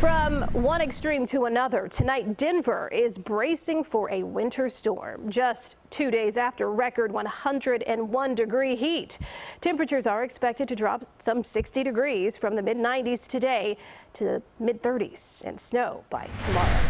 From one extreme to another, tonight Denver is bracing for a winter storm just 2 days after record 101-degree heat. Temperatures are expected to drop some 60 degrees from the mid-90s today to the mid-30s and snow by tomorrow.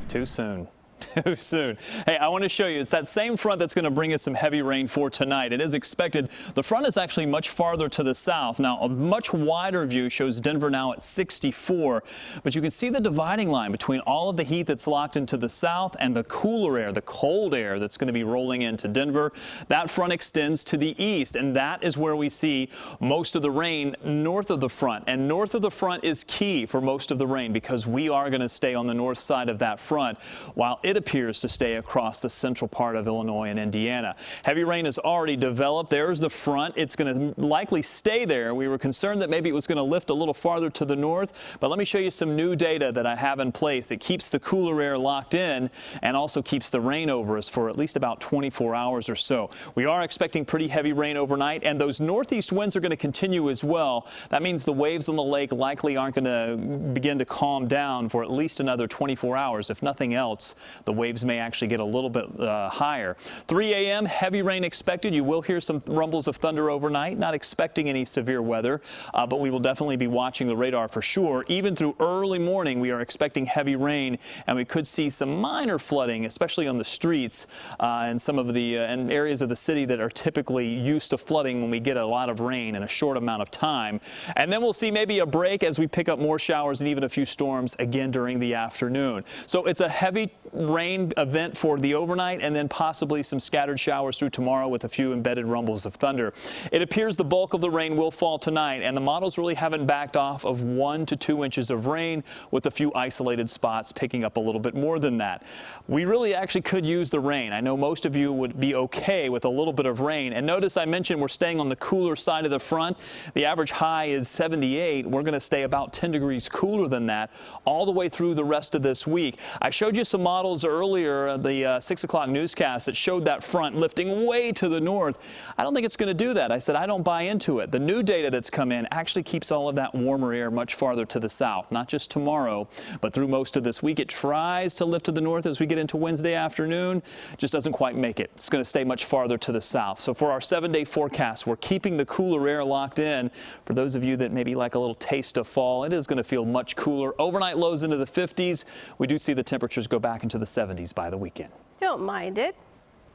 Too soon. Too soon. Hey, I want to show you, it's that same front that's going to bring us some heavy rain for tonight. It is expected. The front is actually much farther to the south. Now, a much wider view shows Denver now at 64, but you can see the dividing line between all of the heat that's locked into the south and the cooler air, the cold air that's going to be rolling into Denver. That front extends to the east, and that is where we see most of the rain north of the front. And north of the front is key for most of the rain because we are going to stay on the north side of that front, while it appears to stay across the central part of Illinois and Indiana. Heavy rain has already developed. There's the front. It's going to likely stay there. We were concerned that maybe it was going to lift a little farther to the north, but let me show you some new data that I have in place that keeps the cooler air locked in and also keeps the rain over us for at least about 24 hours or so. We are expecting pretty heavy rain overnight, and those northeast winds are going to continue as well. That means the waves on the lake likely aren't going to begin to calm down for at least another 24 hours. If nothing else, the waves may actually get a little bit higher. 3 a.m. heavy rain expected. You will hear some rumbles of thunder overnight. Not expecting any severe weather, but we will definitely be watching the radar for sure. Even through early morning, we are expecting heavy rain, and we could see some minor flooding, especially on the streets and some of the areas of the city that are typically used to flooding when we get a lot of rain in a short amount of time. And then we'll see maybe a break as we pick up more showers and even a few storms again during the afternoon. So it's a heavy rain event for the overnight, and then possibly some scattered showers through tomorrow with a few embedded rumbles of thunder. It appears the bulk of the rain will fall tonight, and the models really haven't backed off of 1 to 2 inches of rain, with a few isolated spots picking up a little bit more than that. We really actually could use the rain. I know most of you would be okay with a little bit of rain, and notice I mentioned we're staying on the cooler side of the front. The average high is 78. We're going to stay about 10 degrees cooler than that all the way through the rest of this week. I showed you some models earlier, the 6 o'clock newscast, that showed that front lifting way to the north. I don't think it's going to do that. I said I don't buy into it. The new data that's come in actually keeps all of that warmer air much farther to the south, not just tomorrow, but through most of this week. It tries to lift to the north as we get into Wednesday afternoon, just doesn't quite make it. It's going to stay much farther to the south. So for our 7-day forecast, we're keeping the cooler air locked in. For those of you that maybe like a little taste of fall, it is going to feel much cooler. Overnight lows into the 50s. We do see the temperatures go back into the 70s by the weekend. Don't mind it.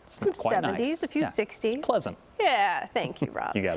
Some 70s, nice. A few 60s. It's pleasant. Yeah, thank you, Rob. You got it.